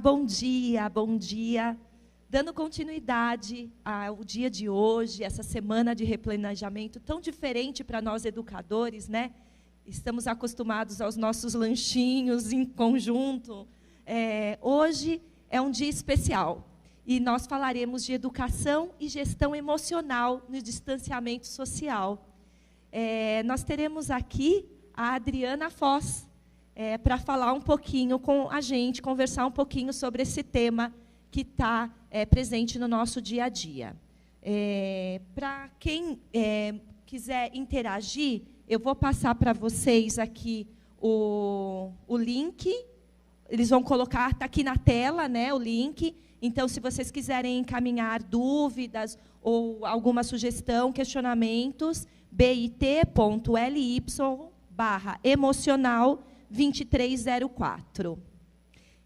bom dia, bom dia. Dando continuidade ao dia de hoje, essa semana de replanejamento tão diferente para nós educadores, né? Estamos acostumados aos nossos lanchinhos em conjunto. Hoje é um dia especial e nós falaremos de educação e gestão emocional no distanciamento social. Nós teremos aqui a Adriana Foz, para falar um pouquinho com a gente, conversar um pouquinho sobre esse tema que está presente no nosso dia a dia. Para quem quiser interagir, eu vou passar para vocês aqui o link. Eles vão colocar, está aqui na tela, né, o link. Então, se vocês quiserem encaminhar dúvidas ou alguma sugestão, questionamentos, bit.ly/emocional 2304.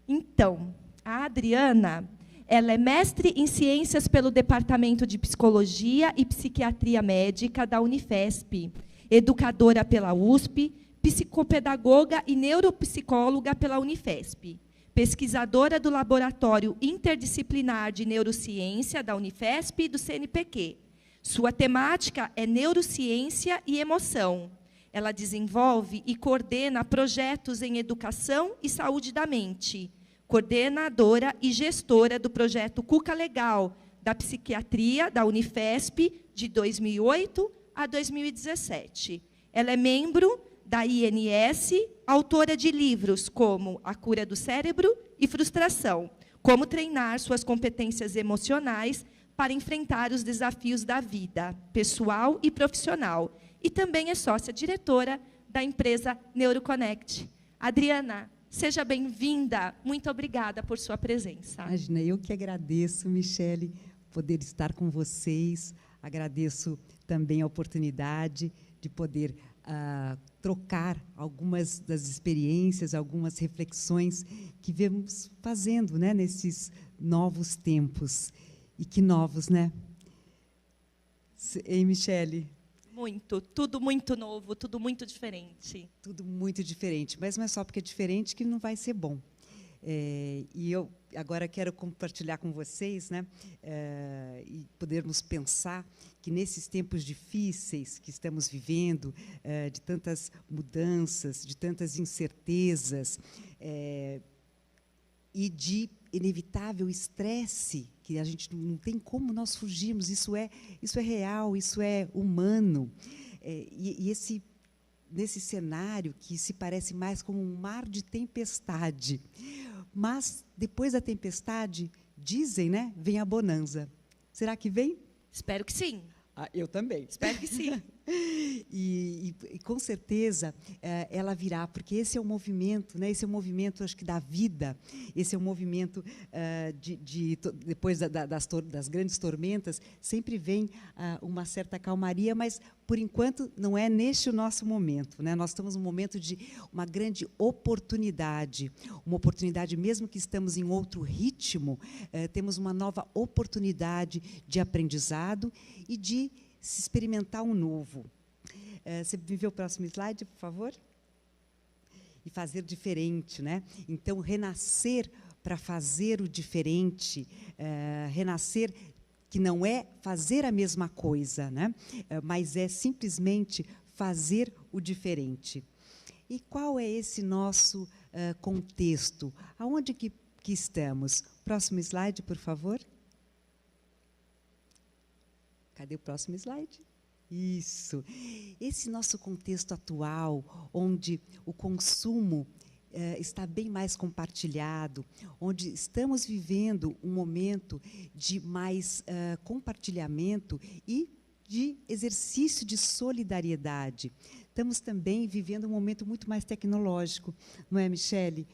Então, a Adriana, ela é mestre em Ciências pelo Departamento de Psicologia e Psiquiatria Médica da Unifesp, educadora pela USP, psicopedagoga e neuropsicóloga pela Unifesp, pesquisadora do Laboratório Interdisciplinar de Neurociência da Unifesp e do CNPq. Sua temática é neurociência e emoção. Ela desenvolve e coordena projetos em educação e saúde da mente. Coordenadora e gestora do projeto Cuca Legal, da psiquiatria da Unifesp, de 2008 a 2017. Ela é membro da INS, autora de livros como A Cura do Cérebro e Frustração, como treinar suas competências emocionais para enfrentar os desafios da vida, pessoal e profissional. E também é sócia-diretora da empresa NeuroConnect. Adriana, seja bem-vinda. Muito obrigada por sua presença. Imagina, eu que agradeço, Michele, poder estar com vocês. Agradeço também a oportunidade de poder trocar algumas das experiências, algumas reflexões que vemos fazendo, né, nesses novos tempos. E que novos, né? Ei, Michele? Muito, tudo muito novo, tudo muito diferente. Tudo muito diferente, mas não é só porque é diferente que não vai ser bom. E eu agora quero compartilhar com vocês, né, e podermos pensar que nesses tempos difíceis que estamos vivendo, de tantas mudanças, de tantas incertezas, e de inevitável estresse, que a gente não tem como nós fugirmos, isso é real, isso é humano. Nesse cenário que se parece mais como um mar de tempestade, mas depois da tempestade, dizem, né, vem a bonança. Será que vem? Espero que sim. Eu também. Espero que sim. E com certeza ela virá, porque esse é o movimento, né? Esse é o movimento, acho que, da vida. Esse é o movimento depois das grandes tormentas, sempre vem uma certa calmaria, mas por enquanto não é neste o nosso momento, né? Nós estamos num momento de uma grande oportunidade, mesmo que estamos em outro ritmo, temos uma nova oportunidade de aprendizado e de se experimentar um novo. Você me vê o próximo slide, por favor? E fazer diferente, né? Então, renascer para fazer o diferente, renascer que não é fazer a mesma coisa, né? Mas é simplesmente fazer o diferente. E qual é esse nosso contexto? Aonde que estamos? Próximo slide, por favor. Cadê o próximo slide? Isso. Esse nosso contexto atual, onde o consumo está bem mais compartilhado, onde estamos vivendo um momento de mais compartilhamento e de exercício de solidariedade. Estamos também vivendo um momento muito mais tecnológico, não é, Michele?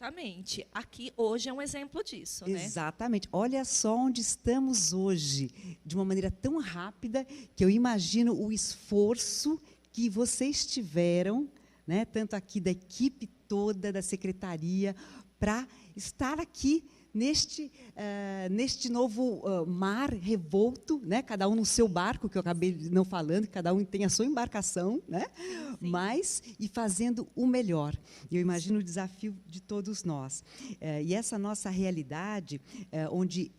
Certamente. Aqui, hoje, é um exemplo disso, né? Exatamente. Olha só onde estamos hoje, de uma maneira tão rápida, que eu imagino o esforço que vocês tiveram, né, tanto aqui da equipe toda, da secretaria, para estar aqui neste novo mar revolto, né? Cada um no seu barco, que eu acabei não falando, que cada um tem a sua embarcação, né? Sim. Mas, e fazendo o melhor. Eu imagino o desafio de todos nós. E essa nossa realidade, onde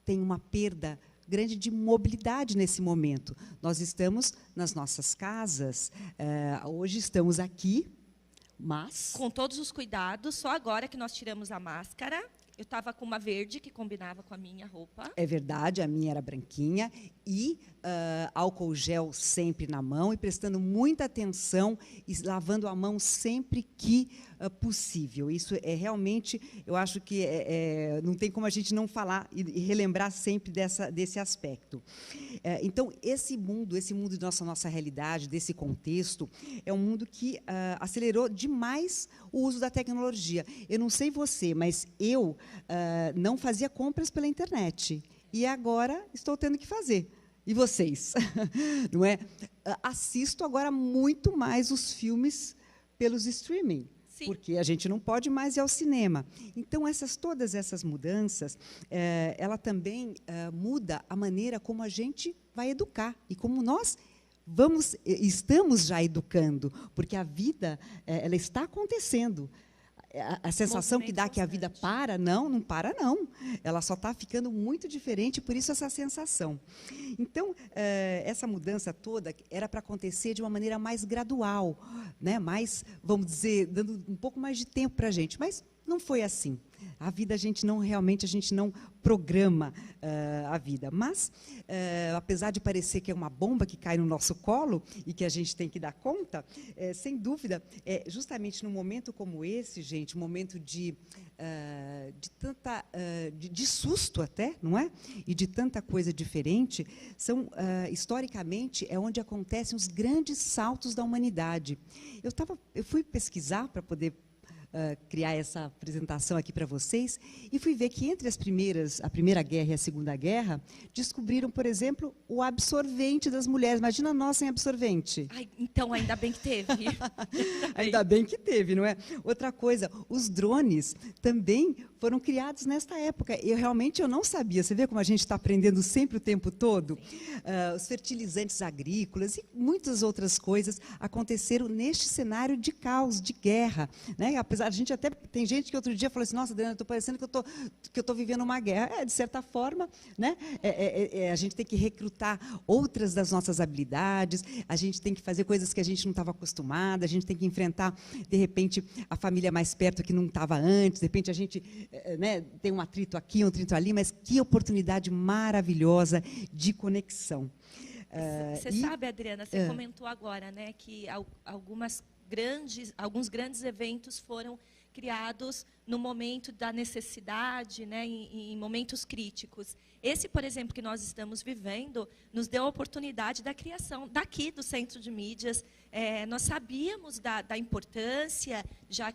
tem uma perda grande de mobilidade nesse momento. Nós estamos nas nossas casas, hoje estamos aqui, mas... Com todos os cuidados, só agora que nós tiramos a máscara. Eu estava com uma verde que combinava com a minha roupa. É verdade, a minha era branquinha. E álcool gel sempre na mão e prestando muita atenção e lavando a mão sempre que possível. Isso é realmente, eu acho que não tem como a gente não falar e relembrar sempre desse aspecto. Então, esse mundo de nossa realidade, desse contexto, é um mundo que acelerou demais o uso da tecnologia. Eu não sei você, mas eu não fazia compras pela internet. E agora estou tendo que fazer. E vocês? Não é? Assisto agora muito mais os filmes pelos streaming. Sim. Porque a gente não pode mais ir ao cinema. Então, todas essas mudanças, ela também muda a maneira como a gente vai educar e como nós estamos já educando, porque a vida ela está acontecendo. A sensação que dá que a vida para, não para, não. Ela só está ficando muito diferente, por isso essa sensação. Então, essa mudança toda era para acontecer de uma maneira mais gradual, né? Mais, vamos dizer, dando um pouco mais de tempo para a gente, mas não foi assim. A vida, a gente não programa a vida. Mas, apesar de parecer que é uma bomba que cai no nosso colo e que a gente tem que dar conta, sem dúvida, justamente num momento como esse, gente, um momento de susto até, não é? E de tanta coisa diferente, historicamente, é onde acontecem os grandes saltos da humanidade. Eu fui pesquisar para poder criar essa apresentação aqui para vocês, e fui ver que entre a Primeira Guerra e a Segunda Guerra, descobriram, por exemplo, o absorvente das mulheres. Imagina nós sem absorvente. Ai, então, ainda bem que teve. Ainda bem que teve, não é? Outra coisa, os drones também foram criados nesta época. Eu realmente não sabia. Você vê como a gente está aprendendo sempre o tempo todo? Os fertilizantes agrícolas e muitas outras coisas aconteceram neste cenário de caos, de guerra, né? Apesar, a gente até tem gente que outro dia falou assim: nossa, Adriana, estou parecendo que eu estou vivendo uma guerra. De certa forma, né? A gente tem que recrutar outras das nossas habilidades, a gente tem que fazer coisas que a gente não estava acostumada, a gente tem que enfrentar, de repente, a família mais perto que não estava antes, de repente a gente tem um atrito aqui, um atrito ali, mas que oportunidade maravilhosa de conexão. Você sabe, Adriana, você comentou agora, né, que alguns grandes eventos foram criados no momento da necessidade, né, em momentos críticos. Esse, por exemplo, que nós estamos vivendo, nos deu a oportunidade da criação daqui do Centro de Mídias. Nós sabíamos da importância, já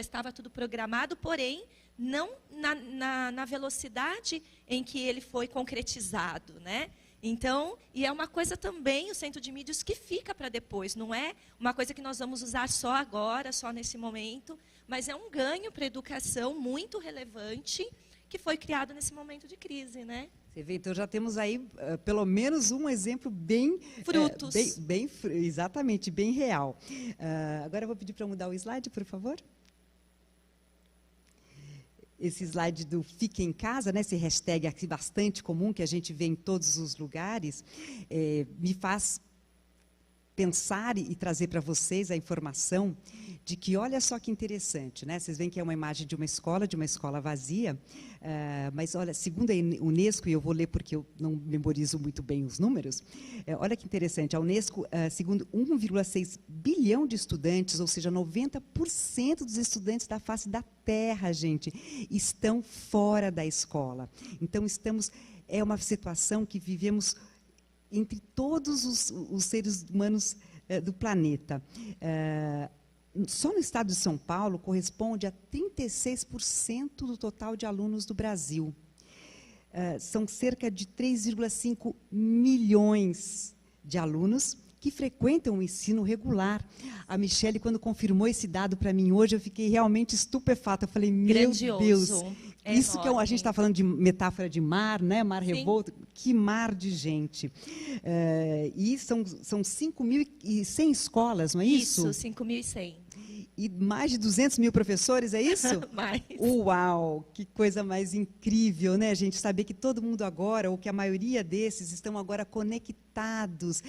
estava tudo programado, porém, não na velocidade em que ele foi concretizado, né? Então, e é uma coisa também, o Centro de Mídias, que fica para depois. Não é uma coisa que nós vamos usar só agora, só nesse momento, mas é um ganho para a educação muito relevante que foi criado nesse momento de crise, né? Você vê, então já temos aí pelo menos um exemplo bem... Frutos. Exatamente, bem real. Agora eu vou pedir para mudar o slide, por favor. Esse slide do Fique em Casa, né, esse hashtag aqui bastante comum, que a gente vê em todos os lugares, me faz pensar e trazer para vocês a informação de que, olha só que interessante, né? Vocês veem que é uma imagem de uma escola vazia, mas, olha, segundo a Unesco, e eu vou ler porque eu não memorizo muito bem os números, olha que interessante, a Unesco, segundo 1,6 bilhão de estudantes, ou seja, 90% dos estudantes da face da Terra, gente, estão fora da escola. Então, é uma situação que vivemos entre todos os seres humanos do planeta. Só no estado de São Paulo corresponde a 36% do total de alunos do Brasil. São cerca de 3,5 milhões de alunos que frequentam o ensino regular. A Michele, quando confirmou esse dado para mim hoje, eu fiquei realmente estupefata. Eu falei, meu Deus, Isso enorme. que a gente está falando de metáfora de mar, né? Mar Sim. revolto. Que mar de gente. E são 5.100 escolas, não é isso? Isso, 5.100. E mais de 200 mil professores, é isso? Mais. Uau, que coisa mais incrível, né, gente? Saber que todo mundo agora, ou que a maioria desses, estão agora conectados.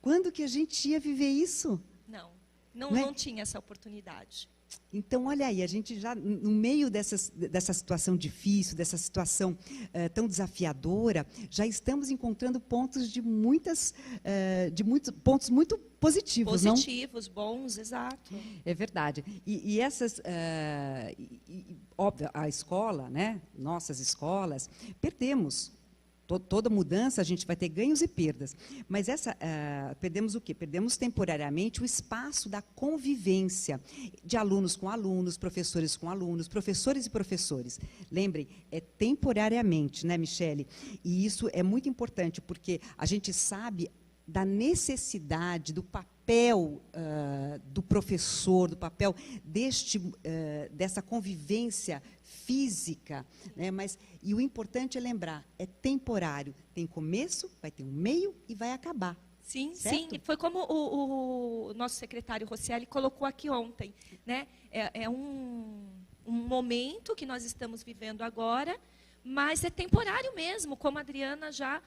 Quando que a gente ia viver isso? Não tinha essa oportunidade. Então, olha aí, a gente já, no meio dessa situação difícil, dessa situação tão desafiadora, já estamos encontrando pontos de muitos pontos muito positivos, não? Positivos, bons, exato. É verdade. E essas, óbvio, a escola, né? Nossas escolas, perdemos. Toda mudança, a gente vai ter ganhos e perdas. Mas perdemos o quê? Perdemos temporariamente o espaço da convivência de alunos com alunos, professores com alunos, professores e professores. Lembrem, é temporariamente, né, Michele? E isso é muito importante, porque a gente sabe da necessidade, do papel do professor, do papel dessa convivência física, né? E o importante é lembrar, é temporário, tem começo, vai ter um meio e vai acabar. Sim, certo? sim. Foi como o nosso secretário Rosselli colocou aqui ontem, né? É um momento que nós estamos vivendo agora, mas é temporário mesmo, como a Adriana já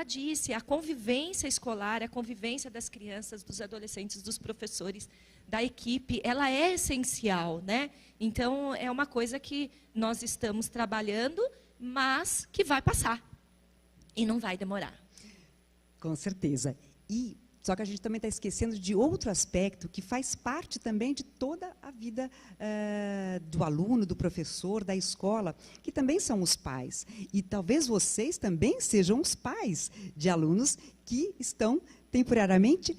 disse, a convivência escolar, a convivência das crianças, dos adolescentes, dos professores, da equipe, ela é essencial, né? Então, é uma coisa que nós estamos trabalhando, mas que vai passar e não vai demorar. Com certeza. Só que a gente também está esquecendo de outro aspecto que faz parte também de toda a vida do aluno, do professor, da escola, que também são os pais. E talvez vocês também sejam os pais de alunos que estão temporariamente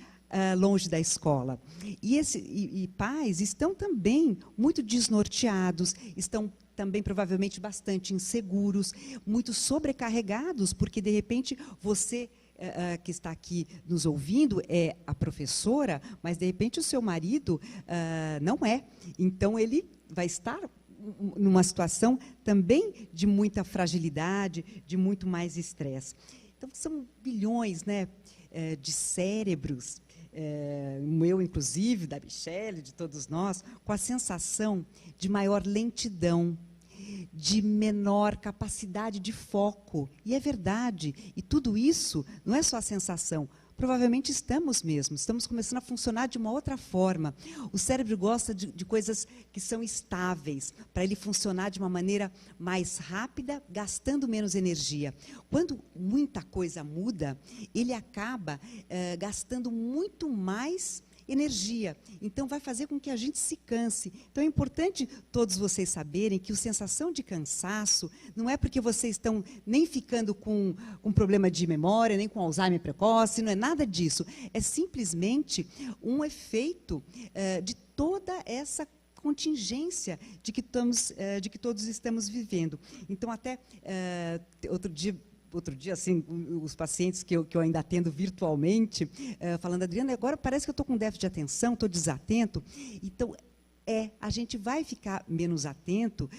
longe da escola. E pais estão também muito desnorteados, estão também provavelmente bastante inseguros, muito sobrecarregados, porque, de repente, você que está aqui nos ouvindo é a professora, mas, de repente, o seu marido não é. Então, ele vai estar numa situação também de muita fragilidade, de muito mais estresse. Então, são bilhões, né, de cérebros, o meu, inclusive, da Michele, de todos nós, com a sensação de maior lentidão, de menor capacidade de foco. E é verdade. E tudo isso não é só a sensação. Provavelmente estamos começando a funcionar de uma outra forma. O cérebro gosta de coisas que são estáveis, para ele funcionar de uma maneira mais rápida, gastando menos energia. Quando muita coisa muda, ele acaba gastando muito mais energia. Então, vai fazer com que a gente se canse. Então, é importante todos vocês saberem que a sensação de cansaço não é porque vocês estão nem ficando com um problema de memória, nem com Alzheimer precoce, não é nada disso. É simplesmente um efeito de toda essa contingência de que todos estamos vivendo. Então, até outro dia, assim, os pacientes que eu ainda atendo virtualmente, falando, Adriana, agora parece que eu estou com déficit de atenção, estou desatento. Então, a gente vai ficar menos atento,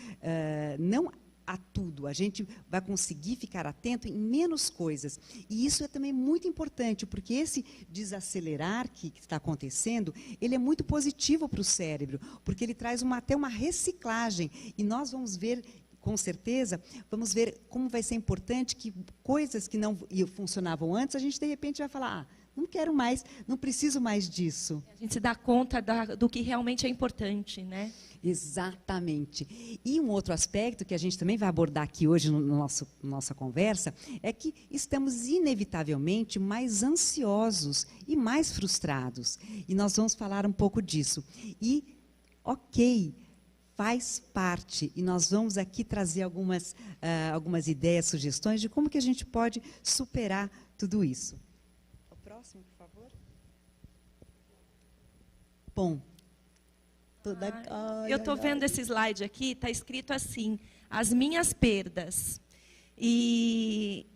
não a tudo, a gente vai conseguir ficar atento em menos coisas. E isso é também muito importante, porque esse desacelerar que está acontecendo, ele é muito positivo para o cérebro, porque ele traz até uma reciclagem. E nós vamos ver, com certeza, vamos ver como vai ser importante que coisas que não funcionavam antes, a gente, de repente, vai falar, não quero mais, não preciso mais disso. A gente se dá conta do que realmente é importante, né? Exatamente. E um outro aspecto que a gente também vai abordar aqui hoje na nossa conversa é que estamos inevitavelmente mais ansiosos e mais frustrados. E nós vamos falar um pouco disso. E, ok, faz parte, e nós vamos aqui trazer algumas ideias, sugestões de como que a gente pode superar tudo isso. O próximo, por favor. Bom. Eu estou vendo esse slide aqui, está escrito assim, as minhas perdas. E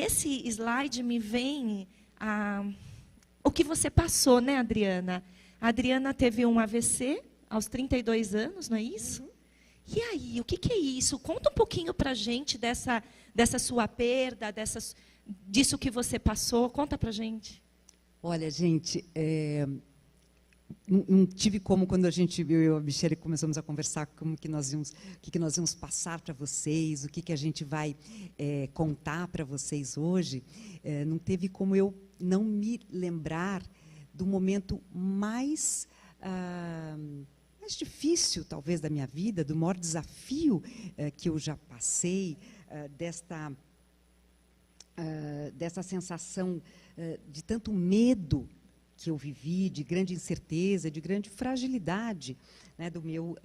esse slide me vem o que você passou, né, Adriana? A Adriana teve um AVC aos 32 anos, não é isso? Uhum. E aí, o que é isso? Conta um pouquinho para a gente dessa sua perda, disso que você passou. Conta para a gente. Olha, gente, não tive como, quando eu e a Michele começamos a conversar, como que nós íamos, o que nós íamos passar para vocês, o que a gente vai contar para vocês hoje, não teve como eu não me lembrar do momento mais difícil, talvez, da minha vida, do maior desafio que eu já passei, dessa sensação de tanto medo que eu vivi, de grande incerteza, de grande fragilidade, né,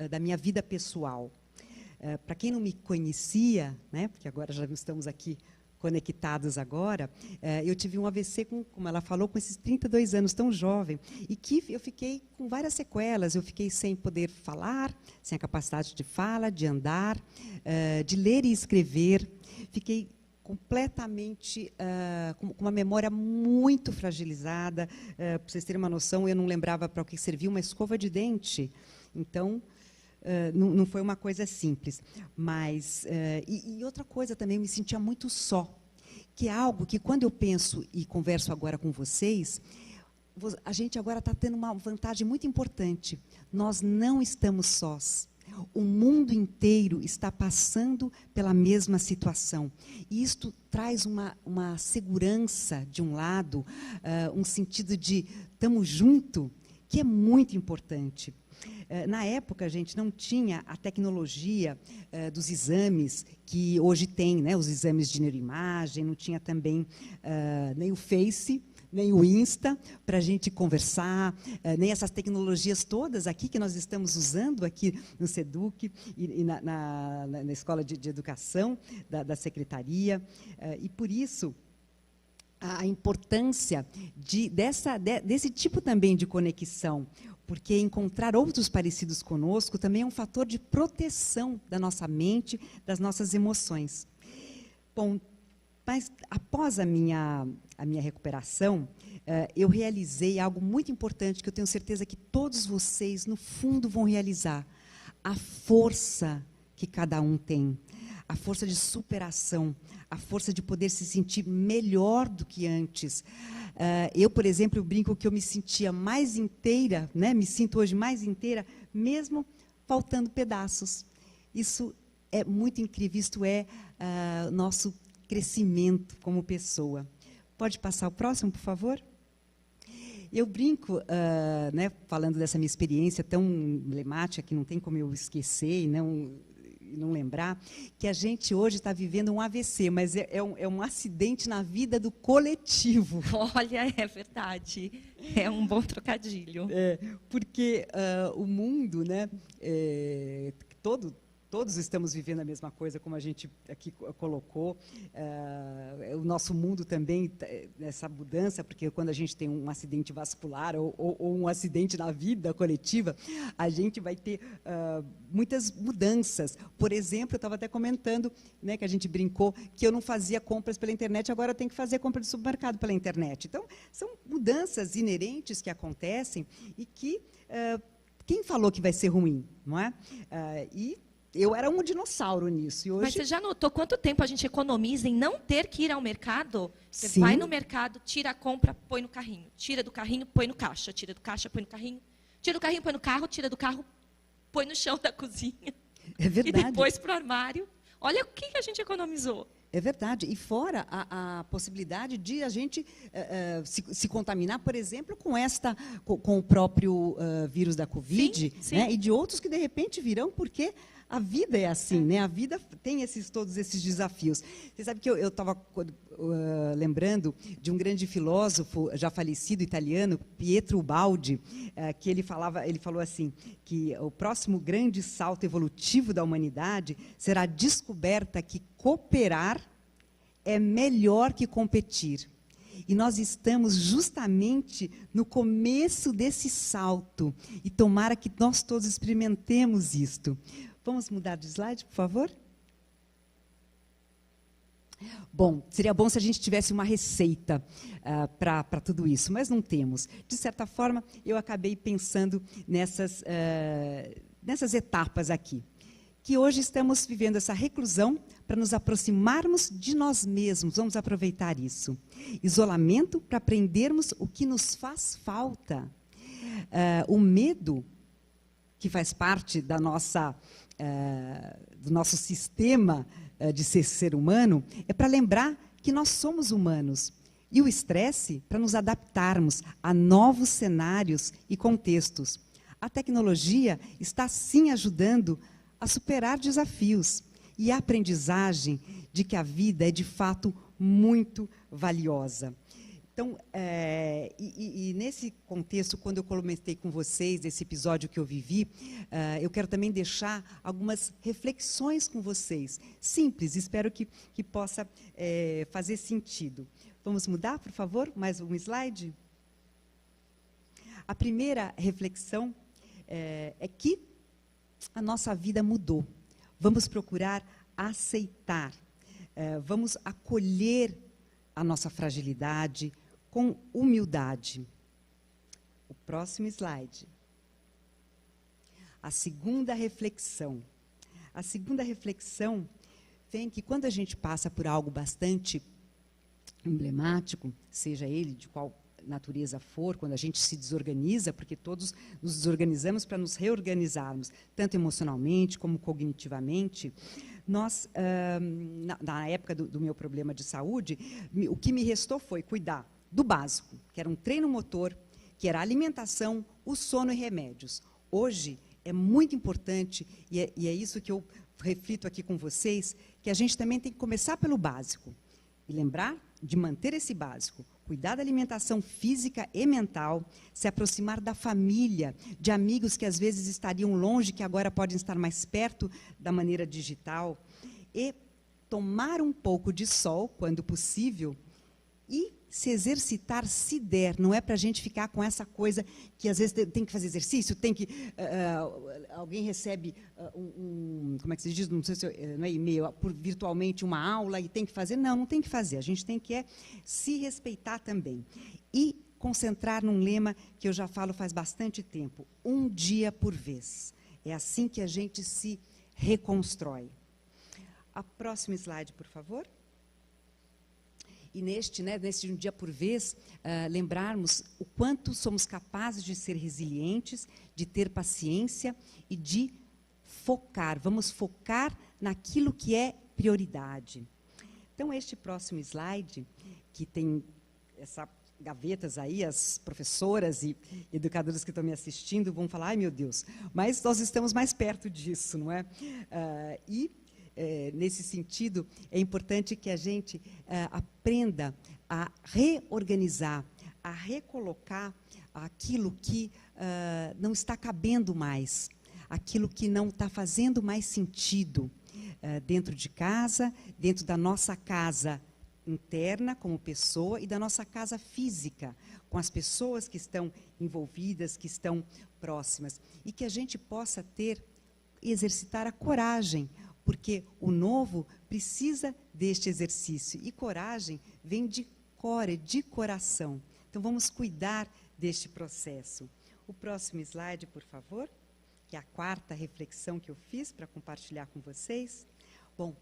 da minha vida pessoal. Para quem não me conhecia, né, porque agora já estamos aqui conectados agora, eu tive um AVC, como ela falou, com esses 32 anos, tão jovem, e que eu fiquei com várias sequelas. Eu fiquei sem poder falar, sem a capacidade de fala, de andar, de ler e escrever. Fiquei completamente com uma memória muito fragilizada. Para vocês terem uma noção, eu não lembrava para o que servia uma escova de dente. Então, não foi uma coisa simples. Mas, e outra coisa também, eu me sentia muito só, que é algo que, quando eu penso e converso agora com vocês, a gente agora está tendo uma vantagem muito importante. Nós não estamos sós. O mundo inteiro está passando pela mesma situação. E isto traz uma segurança, de um lado, um sentido de estamos juntos, que é muito importante. Na época, a gente não tinha a tecnologia dos exames que hoje tem, né, os exames de neuroimagem, não tinha também nem o Face, nem o Insta, para a gente conversar, nem essas tecnologias todas aqui que nós estamos usando aqui no SEDUC e na Escola de Educação da Secretaria. E, por isso, a importância desse tipo também de conexão, porque encontrar outros parecidos conosco também é um fator de proteção da nossa mente, das nossas emoções. Bom, mas após a minha recuperação, eu realizei algo muito importante, que eu tenho certeza que todos vocês, no fundo, vão realizar. A força que cada um tem, a força de superação, a força de poder se sentir melhor do que antes. Eu, por exemplo, eu brinco que eu me sentia mais inteira, né, me sinto hoje mais inteira, mesmo faltando pedaços. Isso é muito incrível, isto é nosso crescimento como pessoa. Pode passar o próximo, por favor? Eu brinco, né, falando dessa minha experiência tão emblemática, que não tem como eu esquecer e não lembrar, que a gente hoje está vivendo um AVC, mas é um acidente na vida do coletivo. Olha, é verdade. É um bom trocadilho. Porque o mundo, né, todos estamos vivendo a mesma coisa, como a gente aqui colocou. O nosso mundo também, essa mudança, porque quando a gente tem um acidente vascular ou um acidente na vida coletiva, a gente vai ter muitas mudanças. Por exemplo, eu estava até comentando, né, que a gente brincou, que eu não fazia compras pela internet, agora eu tenho que fazer compra de supermercado pela internet. Então, são mudanças inerentes que acontecem e que quem falou que vai ser ruim, não é? Eu era um dinossauro nisso. E hoje... Mas você já notou quanto tempo a gente economiza em não ter que ir ao mercado? Você Sim. vai no mercado, tira a compra, põe no carrinho. Tira do carrinho, põe no caixa. Tira do caixa, põe no carrinho. Tira do carrinho, põe no carro. Tira do carro, põe no chão da cozinha. É verdade. E depois para o armário. Olha o que a gente economizou. É verdade. E fora a possibilidade de a gente se contaminar, por exemplo, com o próprio vírus da Covid, sim, sim. Né, e de outros que, de repente, virão, porque a vida é assim, né? A vida tem todos esses desafios. Você sabe que eu estava lembrando de um grande filósofo, já falecido, italiano, Pietro Baldi, que ele falou assim, que o próximo grande salto evolutivo da humanidade será a descoberta que cooperar é melhor que competir. E nós estamos justamente no começo desse salto. E tomara que nós todos experimentemos isto. Vamos mudar de slide, por favor? Bom, seria bom se a gente tivesse uma receita para tudo isso, mas não temos. De certa forma, eu acabei pensando nessas etapas aqui. que hoje estamos vivendo essa reclusão para nos aproximarmos de nós mesmos. Vamos aproveitar isso. Isolamento para aprendermos o que nos faz falta. O medo, que faz parte da nossa, do nosso sistema de ser humano, é para lembrar que nós somos humanos. E o estresse para nos adaptarmos a novos cenários e contextos. A tecnologia está, sim, ajudando a superar desafios e a aprendizagem de que a vida é, de fato, muito valiosa. Então, nesse contexto, quando eu comentei com vocês esse episódio que eu vivi, eu quero também deixar algumas reflexões com vocês, simples, espero que possa fazer sentido. Vamos mudar, por favor? Mais um slide? A primeira reflexão é que a nossa vida mudou. Vamos procurar aceitar, vamos acolher a nossa fragilidade com humildade. O próximo slide. A segunda reflexão. A segunda reflexão vem que quando a gente passa por algo bastante emblemático, seja ele de qual natureza for, quando a gente se desorganiza, porque todos nos desorganizamos para nos reorganizarmos, tanto emocionalmente como cognitivamente, nós, na época do meu problema de saúde, o que me restou foi cuidar do básico, que era um treino motor, que era a alimentação, o sono e remédios. Hoje, é muito importante, e é isso que eu reflito aqui com vocês, que a gente também tem que começar pelo básico. E lembrar de manter esse básico, cuidar da alimentação física e mental, se aproximar da família, de amigos que às vezes estariam longe, que agora podem estar mais perto da maneira digital, e tomar um pouco de sol, quando possível, e se exercitar se der. Não é para a gente ficar com essa coisa que às vezes tem que fazer exercício, tem que alguém recebe como é que se diz, não sei se não é e-mail, virtualmente uma aula e tem que fazer. Não tem que fazer. A gente tem que se respeitar também. E concentrar num lema que eu já falo faz bastante tempo: um dia por vez. É assim que a gente se reconstrói. A próxima slide, por favor. E neste um dia por vez, lembrarmos o quanto somos capazes de ser resilientes, de ter paciência e de focar. Vamos focar naquilo que é prioridade. Então, este próximo slide, que tem essas gavetas aí, as professoras e educadoras que estão me assistindo vão falar: ai, meu Deus, mas nós estamos mais perto disso, não é? Nesse sentido, é importante que a gente aprenda a reorganizar, a recolocar aquilo que não está cabendo mais, aquilo que não está fazendo mais sentido dentro de casa, dentro da nossa casa interna como pessoa e da nossa casa física, com as pessoas que estão envolvidas, que estão próximas, e que a gente possa exercitar a coragem, porque o novo precisa deste exercício. E coragem vem de core, de coração. Então, vamos cuidar deste processo. O próximo slide, por favor, que é a quarta reflexão que eu fiz para compartilhar com vocês. Bom,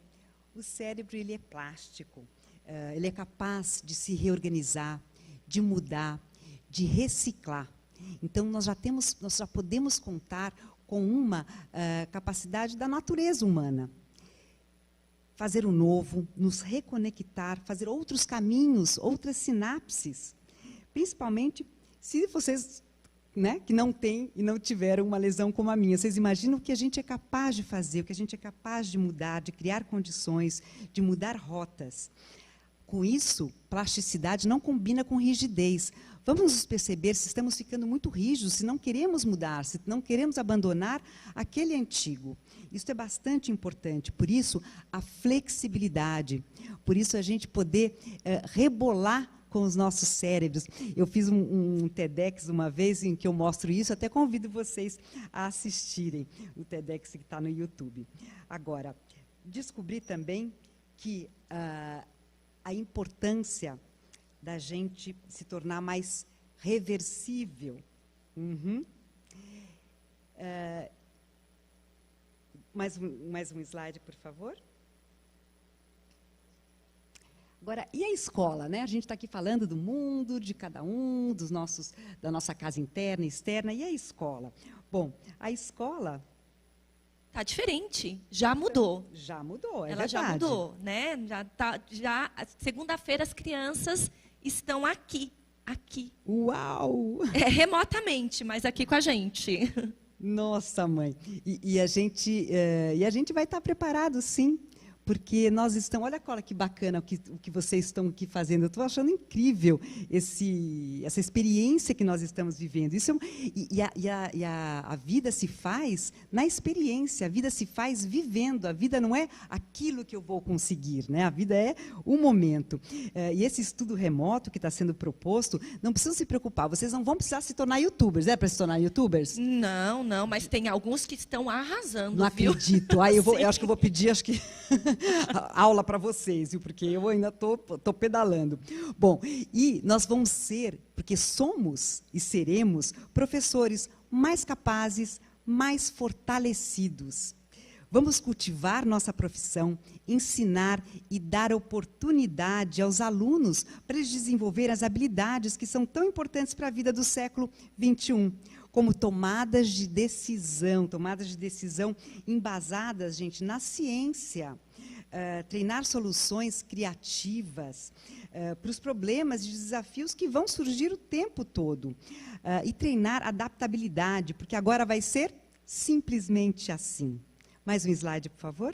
o cérebro ele é plástico. Ele é capaz de se reorganizar, de mudar, de reciclar. Então, nós já podemos contar com uma capacidade da natureza humana. Fazer o novo, nos reconectar, fazer outros caminhos, outras sinapses. Principalmente se vocês, que não têm e não tiveram uma lesão como a minha. Vocês imaginam o que a gente é capaz de fazer, o que a gente é capaz de mudar, de criar condições, de mudar rotas. Com isso, plasticidade não combina com rigidez. Vamos nos perceber se estamos ficando muito rígidos, se não queremos mudar, se não queremos abandonar aquele antigo. Isso é bastante importante. Por isso, a flexibilidade. Por isso, a gente poder rebolar com os nossos cérebros. Eu fiz um TEDx uma vez em que eu mostro isso, até convido vocês a assistirem o TEDx que está no YouTube. Agora, descobri também que a importância da gente se tornar mais reversível. Mais um slide, por favor. Agora, e a escola, né? A gente está aqui falando do mundo, de cada um, da nossa casa interna e externa. E a escola? Bom, a escola... Está diferente, já mudou. Já mudou, é Ela verdade. já mudou, né? Segunda-feira as crianças estão aqui. Uau! Remotamente, mas aqui com a gente. Nossa, mãe. E a gente vai estar preparado, sim, porque nós estamos... Olha que bacana o que vocês estão aqui fazendo. Eu estou achando incrível essa experiência que nós estamos vivendo. A vida se faz na experiência, a vida se faz vivendo. A vida não é aquilo que eu vou conseguir, né? A vida é o momento. E esse estudo remoto que está sendo proposto, não precisam se preocupar, vocês não vão precisar se tornar youtubers. É para se tornar youtubers? Não, mas tem alguns que estão arrasando, não viu? Acredito. Eu acho que eu vou pedir, aula para vocês, viu? Porque eu ainda estou pedalando. Bom, e nós vamos ser, porque somos e seremos professores mais capazes, mais fortalecidos. Vamos cultivar nossa profissão, ensinar e dar oportunidade aos alunos para eles desenvolverem as habilidades que são tão importantes para a vida do século XXI, como tomadas de decisão embasadas, gente, na ciência. Treinar soluções criativas para os problemas e desafios que vão surgir o tempo todo. E treinar adaptabilidade, porque agora vai ser simplesmente assim. Mais um slide, por favor.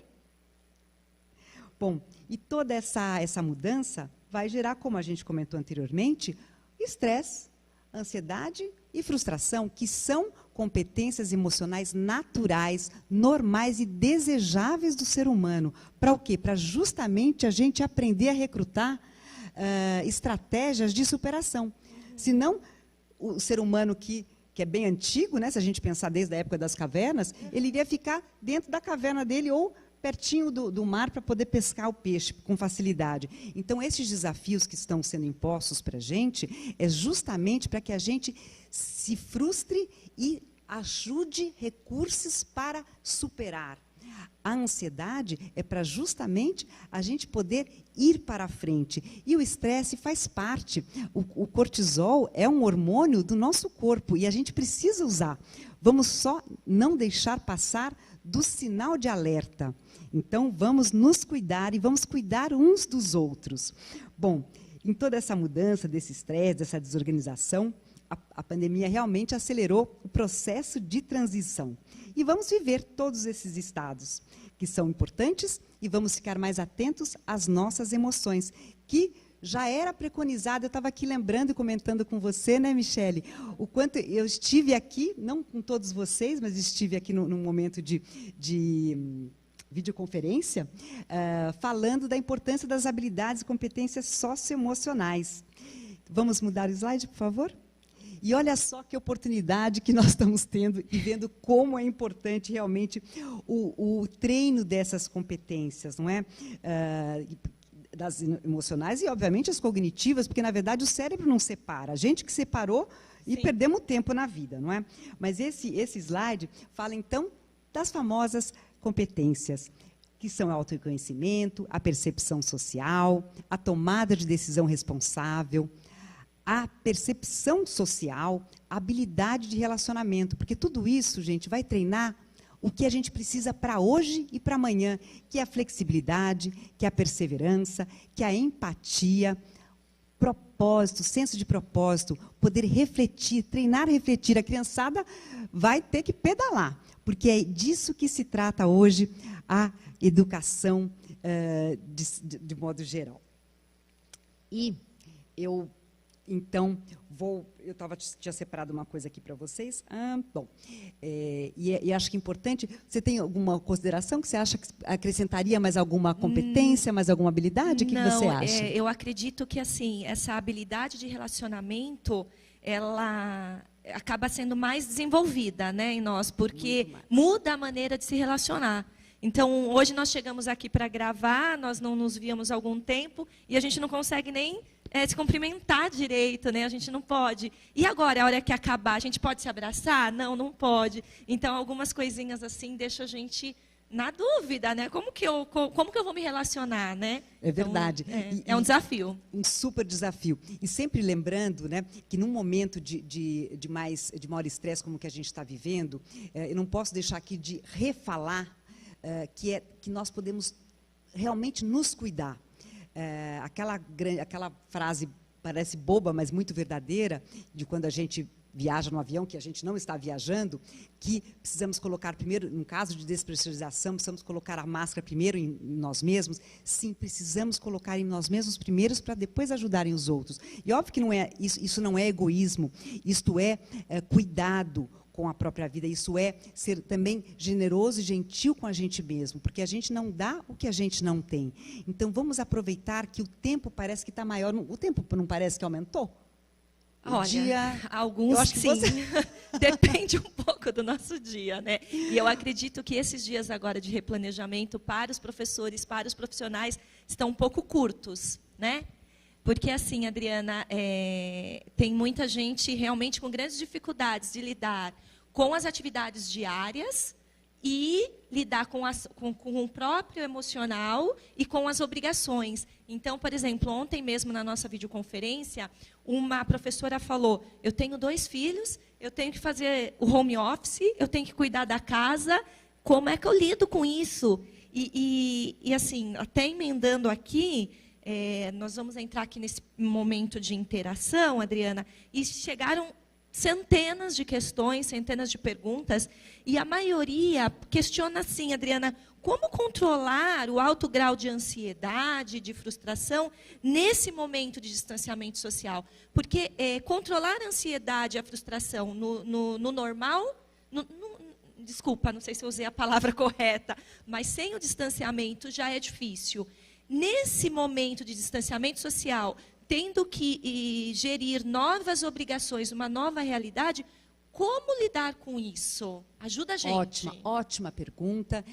Bom, e toda essa mudança vai gerar, como a gente comentou anteriormente, estresse, ansiedade e frustração, que são competências emocionais naturais, normais e desejáveis do ser humano. Para o quê? Para justamente a gente aprender a recrutar estratégias de superação. Senão, o ser humano que é bem antigo, né, se a gente pensar desde a época das cavernas, ele iria ficar dentro da caverna dele ou pertinho do mar para poder pescar o peixe com facilidade. Então, esses desafios que estão sendo impostos para a gente é justamente para que a gente se frustre e ajude recursos para superar. A ansiedade é para justamente a gente poder ir para a frente. E o estresse faz parte. O cortisol é um hormônio do nosso corpo e a gente precisa usar. Vamos só não deixar passar do sinal de alerta. Então, vamos nos cuidar e vamos cuidar uns dos outros. Bom, em toda essa mudança, desse estresse, dessa desorganização, a pandemia realmente acelerou o processo de transição. E vamos viver todos esses estados, que são importantes, e vamos ficar mais atentos às nossas emoções, que já era preconizado. Eu estava aqui lembrando e comentando com você, né, Michele, o quanto eu estive aqui, não com todos vocês, mas estive aqui num momento de videoconferência, falando da importância das habilidades e competências socioemocionais. Vamos mudar o slide, por favor? E olha só que oportunidade que nós estamos tendo e vendo como é importante realmente o treino dessas competências, não é? Das emocionais e, obviamente, as cognitivas, porque, na verdade, o cérebro não separa. A gente que separou e Sim. Perdemos tempo na vida, não é? Mas esse slide fala, então, das famosas competências, que são o autoconhecimento, a percepção social, a tomada de decisão responsável, a percepção social, a habilidade de relacionamento, porque tudo isso, gente, vai treinar o que a gente precisa para hoje e para amanhã, que é a flexibilidade, que é a perseverança, que é a empatia, propósito, senso de propósito, poder refletir, treinar a refletir. A criançada vai ter que pedalar, porque é disso que se trata hoje a educação de modo geral. E eu... Então, eu tinha separado uma coisa aqui para vocês. E acho que é importante, você tem alguma consideração que você acha que acrescentaria mais alguma competência, mais alguma habilidade? O que você acha? Eu acredito que assim, essa habilidade de relacionamento, ela acaba sendo mais desenvolvida, né, em nós, porque muda a maneira de se relacionar. Então, hoje nós chegamos aqui para gravar, nós não nos víamos há algum tempo, e a gente não consegue nem se cumprimentar direito, né? A gente não pode. E agora, a hora que acabar, a gente pode se abraçar? Não, não pode. Então, algumas coisinhas assim deixam a gente na dúvida, né? Como que eu vou me relacionar, né? É verdade. Então, é um desafio. Um super desafio. E sempre lembrando, né, que num momento de maior estresse como que a gente está vivendo, eu não posso deixar aqui de refalar que nós podemos realmente nos cuidar. Aquela frase parece boba, mas muito verdadeira, de quando a gente viaja no avião, que a gente não está viajando, que precisamos colocar primeiro, no caso de despressurização, precisamos colocar a máscara primeiro em nós mesmos. Sim, precisamos colocar em nós mesmos primeiros para depois ajudarem os outros. E óbvio que isso não é egoísmo, isto é cuidado com a própria vida, isso é ser também generoso e gentil com a gente mesmo, porque a gente não dá o que a gente não tem. Então, vamos aproveitar que o tempo parece que está maior. O tempo não parece que aumentou? Olha, alguns sim. Depende um pouco do nosso dia, né? E eu acredito que esses dias agora de replanejamento para os professores, para os profissionais, estão um pouco curtos, né? Porque assim, Adriana, tem muita gente realmente com grandes dificuldades de lidar com as atividades diárias e lidar com o próprio emocional e com as obrigações. Então, por exemplo, ontem mesmo na nossa videoconferência, uma professora falou, eu tenho 2 filhos, eu tenho que fazer o home office, eu tenho que cuidar da casa, como é que eu lido com isso? E assim, até emendando aqui, nós vamos entrar aqui nesse momento de interação, Adriana, e chegaram centenas de questões, centenas de perguntas, e a maioria questiona assim, Adriana, como controlar o alto grau de ansiedade, de frustração, nesse momento de distanciamento social? Porque controlar a ansiedade e a frustração no normal, desculpa, não sei se eu usei a palavra correta, mas sem o distanciamento já é difícil. Nesse momento de distanciamento social, tendo que gerir novas obrigações, uma nova realidade, como lidar com isso? Ajuda a gente. Ótima pergunta.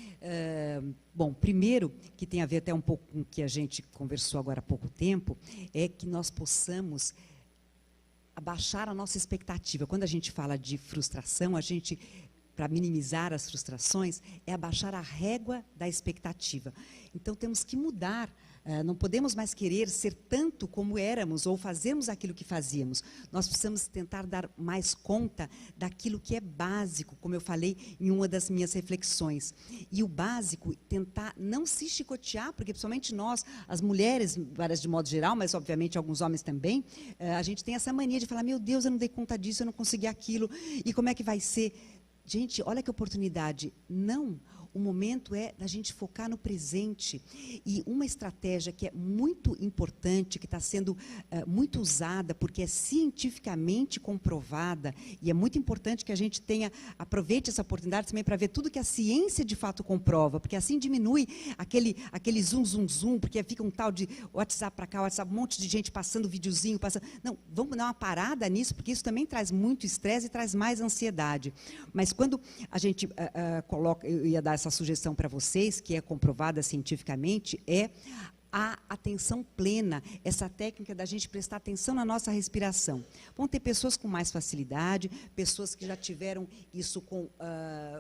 Bom, primeiro, que tem a ver até um pouco com o que a gente conversou agora há pouco tempo, é que nós possamos abaixar a nossa expectativa. Quando a gente fala de frustração, para minimizar as frustrações, é abaixar a régua da expectativa. Então, temos que mudar. Não podemos mais querer ser tanto como éramos ou fazermos aquilo que fazíamos. Nós precisamos tentar dar mais conta daquilo que é básico, como eu falei em uma das minhas reflexões. E o básico, tentar não se chicotear, porque principalmente nós, as mulheres, várias de modo geral, mas obviamente alguns homens também, a gente tem essa mania de falar, meu Deus, eu não dei conta disso, eu não consegui aquilo, e como é que vai ser? Gente, olha que oportunidade. Não. O momento é da gente focar no presente. E uma estratégia que é muito importante, que está sendo muito usada, porque é cientificamente comprovada, e é muito importante que a gente aproveite essa oportunidade também para ver tudo que a ciência de fato comprova, porque assim diminui aquele zoom, porque fica um tal de WhatsApp para cá, WhatsApp, um monte de gente passando videozinho, passando. Não, vamos dar uma parada nisso, porque isso também traz muito estresse e traz mais ansiedade. Mas quando a gente coloca, eu ia dar essa sugestão para vocês, que é comprovada cientificamente, é a atenção plena, essa técnica da gente prestar atenção na nossa respiração. Vão ter pessoas com mais facilidade, pessoas que já tiveram isso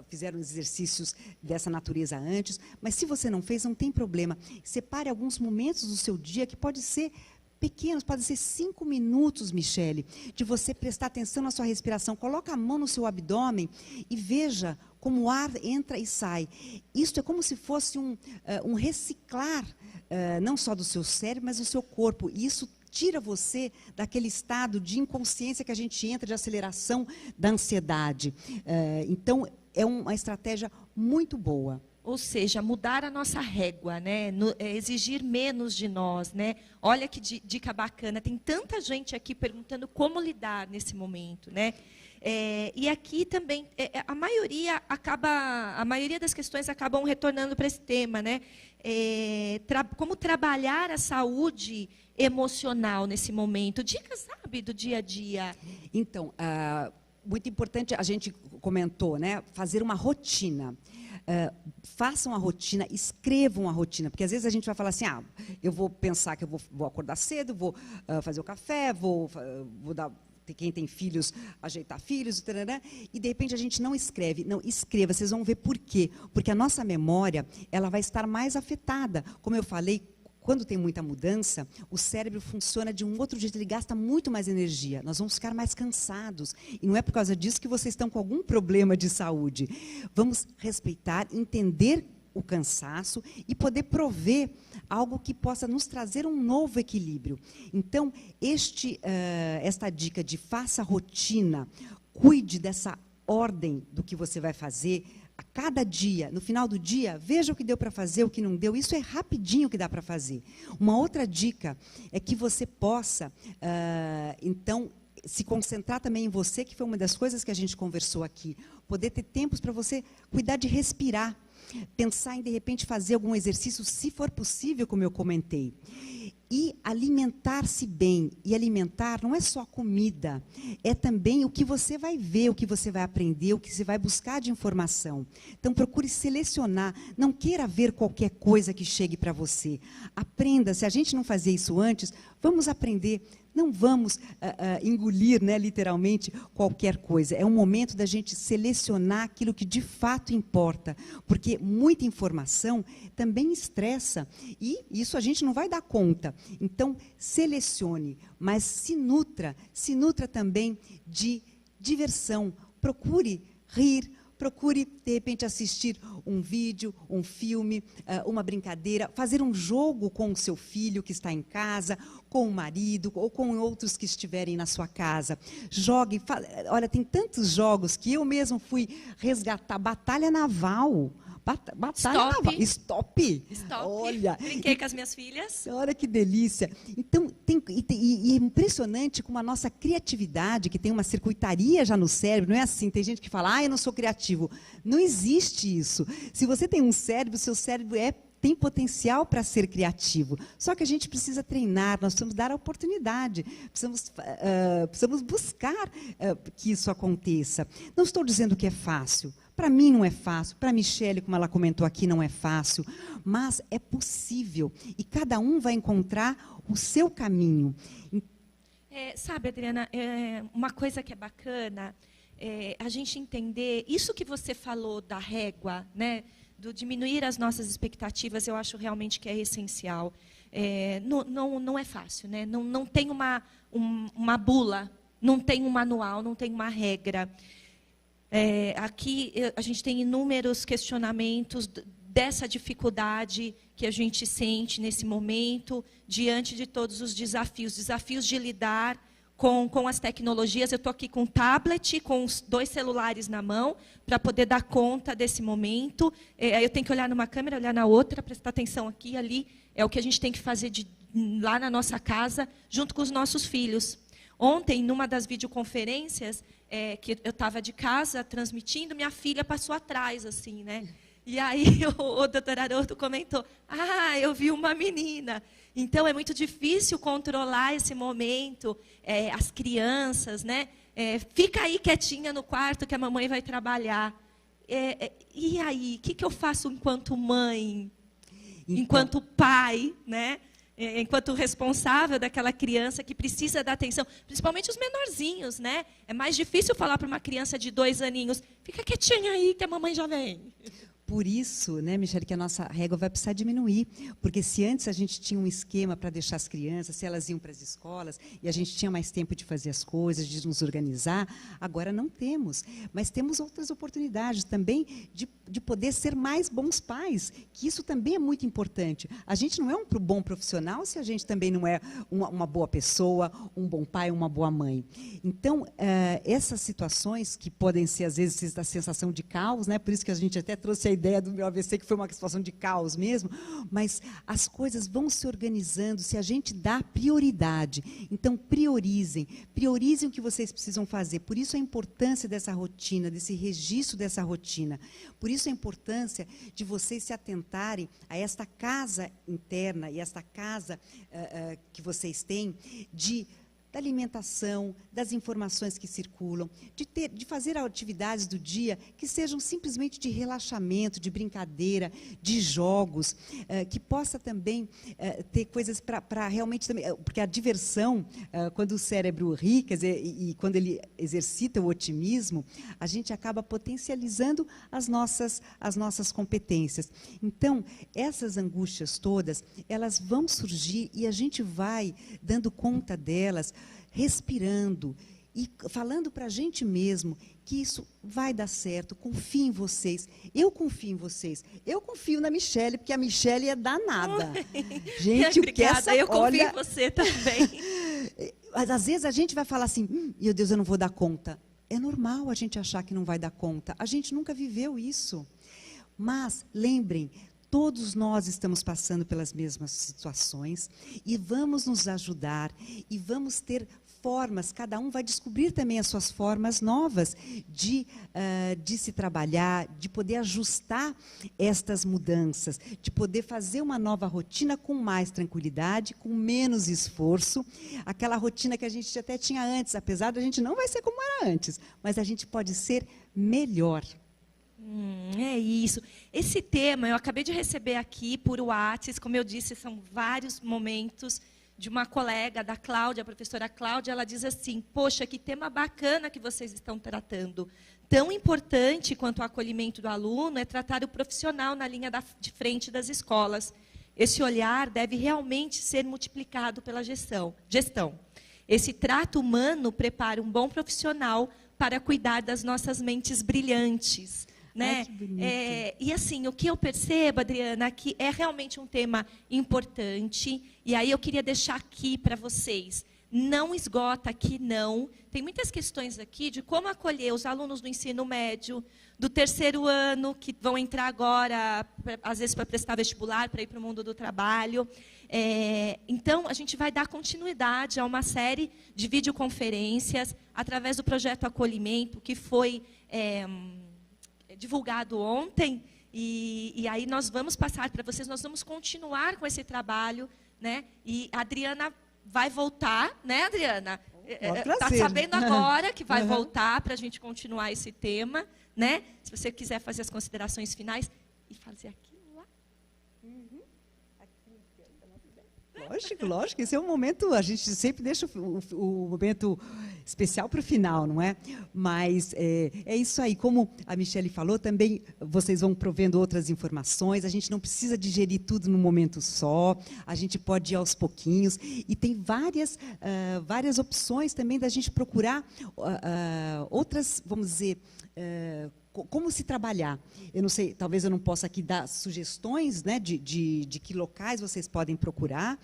fizeram exercícios dessa natureza antes, mas se você não fez, não tem problema. Separe alguns momentos do seu dia, que pode ser pequenos, pode ser 5 minutos, Michele, de você prestar atenção na sua respiração. Coloca a mão no seu abdômen e veja como o ar entra e sai. Isso é como se fosse um reciclar, não só do seu cérebro, mas do seu corpo. E isso tira você daquele estado de inconsciência que a gente entra, de aceleração da ansiedade. Então, é uma estratégia muito boa. Ou seja, mudar a nossa régua, né? Exigir menos de nós, né? Olha que dica bacana. Tem tanta gente aqui perguntando como lidar nesse momento, né? E aqui também a maioria das questões acabam retornando para esse tema, né? Como trabalhar a saúde emocional nesse momento? Dicas, sabe, do dia a dia. Então, muito importante, a gente comentou, né? Fazer uma rotina. Façam a rotina, escrevam a rotina, porque às vezes a gente vai falar assim, eu vou pensar que eu vou acordar cedo, vou fazer o café, vou quem tem filhos, ajeitar filhos, tarará, e de repente a gente não escreve. Não, escreva, vocês vão ver por quê. Porque a nossa memória, ela vai estar mais afetada. Como eu falei, quando tem muita mudança, o cérebro funciona de um outro jeito, ele gasta muito mais energia. Nós vamos ficar mais cansados. E não é por causa disso que vocês estão com algum problema de saúde. Vamos respeitar, entender o cansaço e poder prover algo que possa nos trazer um novo equilíbrio. Então, esta dica de faça rotina, cuide dessa ordem do que você vai fazer a cada dia, no final do dia, veja o que deu para fazer, o que não deu. Isso é rapidinho que dá para fazer. Uma outra dica é que você possa, então, se concentrar também em você, que foi uma das coisas que a gente conversou aqui. Poder ter tempos para você cuidar de respirar. Pensar em, de repente, fazer algum exercício, se for possível, como eu comentei. E alimentar-se bem. E alimentar não é só comida, é também o que você vai ver, o que você vai aprender, o que você vai buscar de informação. Então, procure selecionar. Não queira ver qualquer coisa que chegue para você. Aprenda. Se a gente não fazia isso antes, vamos aprender. Não vamos engolir, né, literalmente, qualquer coisa. É um momento da gente selecionar aquilo que de fato importa, porque muita informação também estressa, e isso a gente não vai dar conta. Então, selecione, mas se nutra também de diversão. Procure rir, procure, de repente, assistir um vídeo, um filme, uma brincadeira, fazer um jogo com o seu filho que está em casa, com o marido, ou com outros que estiverem na sua casa. Jogue. Olha, tem tantos jogos que eu mesmo fui resgatar. Batalha naval. Batalha naval. Stop. Olha. Brinquei com as minhas filhas. Olha que delícia. Então, e é impressionante como a nossa criatividade, que tem uma circuitaria já no cérebro, não é assim, tem gente que fala, eu não sou criativo. Não existe isso. Se você tem um cérebro, seu cérebro tem potencial para ser criativo. Só que a gente precisa treinar, nós precisamos dar a oportunidade, precisamos buscar que isso aconteça. Não estou dizendo que é fácil. Para mim não é fácil, para a Michele, como ela comentou aqui, não é fácil, mas é possível. E cada um vai encontrar o seu caminho. Sabe, Adriana, uma coisa que é bacana a gente entender, isso que você falou da régua, né, do diminuir as nossas expectativas, eu acho realmente que é essencial. Não é fácil, né? Não tem uma bula, não tem um manual, não tem uma regra. Aqui a gente tem inúmeros questionamentos dessa dificuldade que a gente sente nesse momento, diante de todos os desafios de lidar com as tecnologias. Eu estou aqui com um tablet, com os 2 celulares na mão, para poder dar conta desse momento. Eu tenho que olhar numa câmera, olhar na outra, prestar atenção aqui e ali. É o que a gente tem que fazer lá na nossa casa, junto com os nossos filhos. Ontem, numa das videoconferências, que eu estava de casa transmitindo, minha filha passou atrás, assim, né? E aí o doutor Haroldo comentou, eu vi uma menina. Então, é muito difícil controlar esse momento, as crianças, né? Fica aí quietinha no quarto que a mamãe vai trabalhar. E aí, o que eu faço enquanto mãe, enquanto pai, né? Enquanto responsável daquela criança que precisa da atenção, principalmente os menorzinhos, né? É mais difícil falar para uma criança de 2 aninhos, fica quietinha aí que a mamãe já vem. Por isso, né, Michele, que a nossa régua vai precisar diminuir, porque se antes a gente tinha um esquema para deixar as crianças, se elas iam para as escolas, e a gente tinha mais tempo de fazer as coisas, de nos organizar, agora não temos. Mas temos outras oportunidades também de poder ser mais bons pais, que isso também é muito importante. A gente não é um bom profissional se a gente também não é uma boa pessoa, um bom pai, uma boa mãe. Então, essas situações que podem ser, às vezes, da sensação de caos, né, por isso que a gente até trouxe a ideia do meu AVC, que foi uma situação de caos mesmo, mas as coisas vão se organizando se a gente dá prioridade. Então, priorizem o que vocês precisam fazer. Por isso a importância dessa rotina, desse registro dessa rotina. Por isso a importância de vocês se atentarem a esta casa interna e esta casa que vocês têm, de da alimentação, das informações que circulam, de fazer atividades do dia que sejam simplesmente de relaxamento, de brincadeira, de jogos, que possa também ter coisas para realmente também, porque a diversão, quando o cérebro ri, quer dizer, e quando ele exercita o otimismo, a gente acaba potencializando as nossas competências. Então, essas angústias todas, elas vão surgir e a gente vai dando conta delas, respirando e falando para a gente mesmo que isso vai dar certo, confio em vocês, eu confio em vocês, eu confio na Michele, porque a Michele é danada. Gente, Obrigada, o que essa, eu confio olha, em você também. Mas, às vezes a gente vai falar assim, meu Deus, eu não vou dar conta. É normal a gente achar que não vai dar conta. A gente nunca viveu isso. Mas, lembrem, todos nós estamos passando pelas mesmas situações e vamos nos ajudar e vamos ter formas, cada um vai descobrir também as suas formas novas de se trabalhar, de poder ajustar estas mudanças, de poder fazer uma nova rotina com mais tranquilidade, com menos esforço, aquela rotina que a gente até tinha antes, apesar de a gente não vai ser como era antes, mas a gente pode ser melhor. É isso. Esse tema eu acabei de receber aqui por WhatsApp, como eu disse, são vários momentos de uma colega da Cláudia, a professora Cláudia, ela diz assim, poxa, que tema bacana que vocês estão tratando. Tão importante quanto o acolhimento do aluno é tratar o profissional na linha de frente das escolas. Esse olhar deve realmente ser multiplicado pela gestão. Esse trato humano prepara um bom profissional para cuidar das nossas mentes brilhantes. Né? Ai, que bonito. E assim, o que eu percebo, Adriana, que é realmente um tema importante, e aí eu queria deixar aqui para vocês, não esgota aqui não, tem muitas questões aqui de como acolher os alunos do ensino médio, do terceiro ano, que vão entrar agora, às vezes para prestar vestibular, para ir para o mundo do trabalho. Então, a gente vai dar continuidade a uma série de videoconferências, através do projeto Acolhimento, que foi divulgado ontem, e aí nós vamos passar para vocês, nós vamos continuar com esse trabalho, né? E a Adriana vai voltar, né, Adriana? Está sabendo agora que vai voltar para a gente continuar esse tema, né? Se você quiser fazer as considerações finais e fazer aquilo lá. Lógico, esse é um momento, a gente sempre deixa o momento especial para o final, não é? Mas é isso aí, como a Michele falou, também vocês vão provendo outras informações, a gente não precisa digerir tudo num momento só, a gente pode ir aos pouquinhos, e tem várias opções também da gente procurar outras, vamos dizer, como se trabalhar. Eu não sei, talvez eu não possa aqui dar sugestões, né, de que locais vocês podem procurar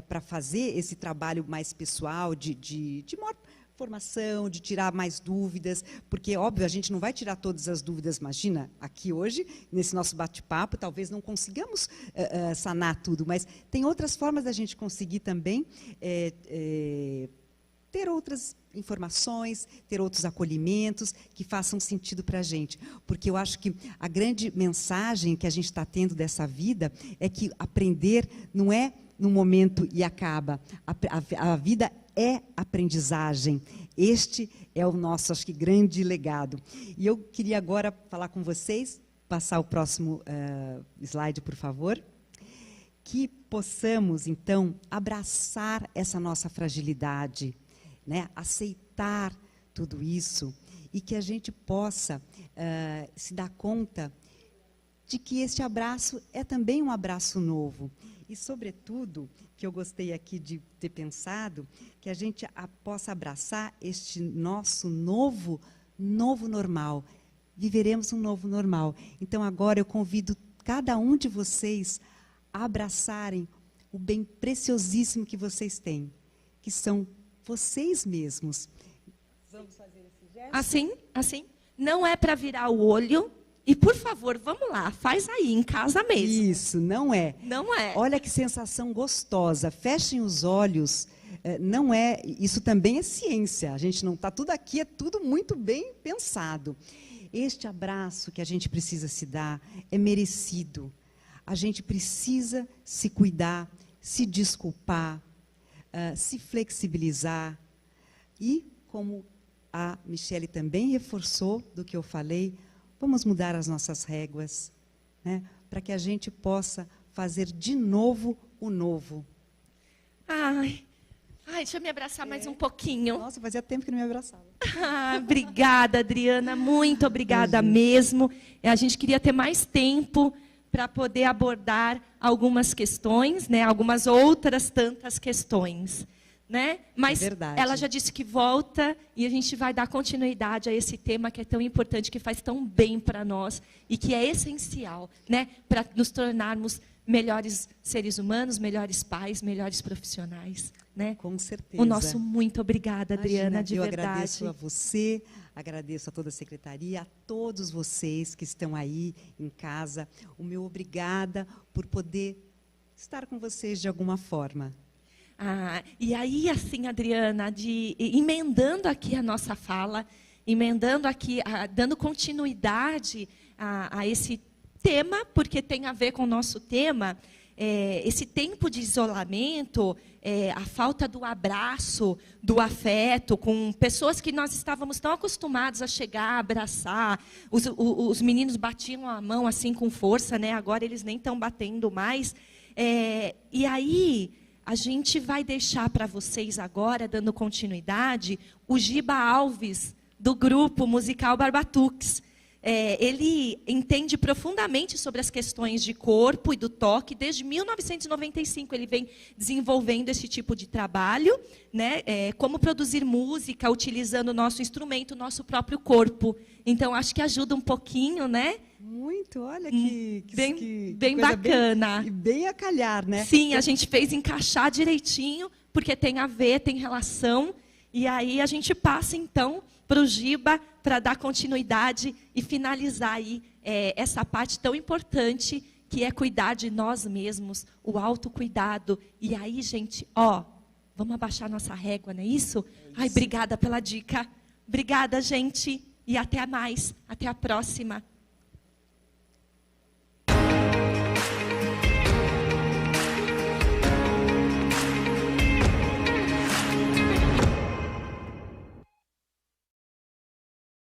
para fazer esse trabalho mais pessoal, de maior formação, de tirar mais dúvidas, porque, óbvio, a gente não vai tirar todas as dúvidas, imagina, aqui hoje, nesse nosso bate-papo, talvez não consigamos sanar tudo, mas tem outras formas da gente conseguir também ter outras informações, ter outros acolhimentos que façam sentido para a gente. Porque eu acho que a grande mensagem que a gente está tendo dessa vida é que aprender não é num momento e acaba. A vida é aprendizagem. Este é o nosso, acho que, grande legado. E eu queria agora falar com vocês, passar o próximo slide, por favor, que possamos, então, abraçar essa nossa fragilidade, né, aceitar tudo isso e que a gente possa se dar conta de que este abraço é também um abraço novo. E, sobretudo, que eu gostei aqui de ter pensado, que a gente possa abraçar este nosso novo normal. Viveremos um novo normal. Então, agora eu convido cada um de vocês a abraçarem o bem preciosíssimo que vocês têm, que são vocês mesmos. Vamos fazer esse gesto? Assim. Não é para virar o olho. E, por favor, vamos lá, faz aí, em casa mesmo. Isso, não é. Não é. Olha que sensação gostosa. Fechem os olhos. Não é. Isso também é ciência. A gente não está tudo aqui, é tudo muito bem pensado. Este abraço que a gente precisa se dar é merecido. A gente precisa se cuidar, se desculpar, se flexibilizar, E, como a Michele também reforçou do que eu falei, vamos mudar as nossas réguas, né, para que a gente possa fazer de novo o novo. Ai, deixa eu me abraçar mais um pouquinho. Nossa, fazia tempo que não me abraçava. Obrigada, Adriana, muito obrigada mesmo. A gente queria ter mais tempo para poder abordar algumas questões, né, algumas outras tantas questões. Né? Mas ela já disse que volta e a gente vai dar continuidade a esse tema que é tão importante, que faz tão bem para nós e que é essencial, né, para nos tornarmos melhores seres humanos, melhores pais, melhores profissionais. Né? Com certeza. O nosso muito obrigada, Adriana, de verdade. Eu agradeço a você, agradeço a toda a secretaria, a todos vocês que estão aí em casa. O meu obrigada por poder estar com vocês de alguma forma. E aí, assim, Adriana, emendando aqui a nossa fala, emendando aqui, dando continuidade a esse tema, porque tem a ver com o nosso tema, esse tempo de isolamento, a falta do abraço, do afeto, com pessoas que nós estávamos tão acostumados a chegar, abraçar. Os meninos batiam a mão assim com força, né? Agora eles nem estão batendo mais. E aí, a gente vai deixar para vocês agora, dando continuidade, o Giba Alves, do grupo musical Barbatuques. Ele entende profundamente sobre as questões de corpo e do toque. Desde 1995 ele vem desenvolvendo esse tipo de trabalho, né? Como produzir música utilizando o nosso instrumento, o nosso próprio corpo. Então, acho que ajuda um pouquinho, né? Muito, olha que bem bacana. Bem a calhar, né? Sim, a gente fez encaixar direitinho, porque tem a ver, tem relação. E aí a gente passa, então, para o Giba, para dar continuidade e finalizar aí essa parte tão importante, que é cuidar de nós mesmos, o autocuidado. E aí, gente, vamos abaixar nossa régua, não é isso? Ai, obrigada pela dica. Obrigada, gente. E até mais. Até a próxima.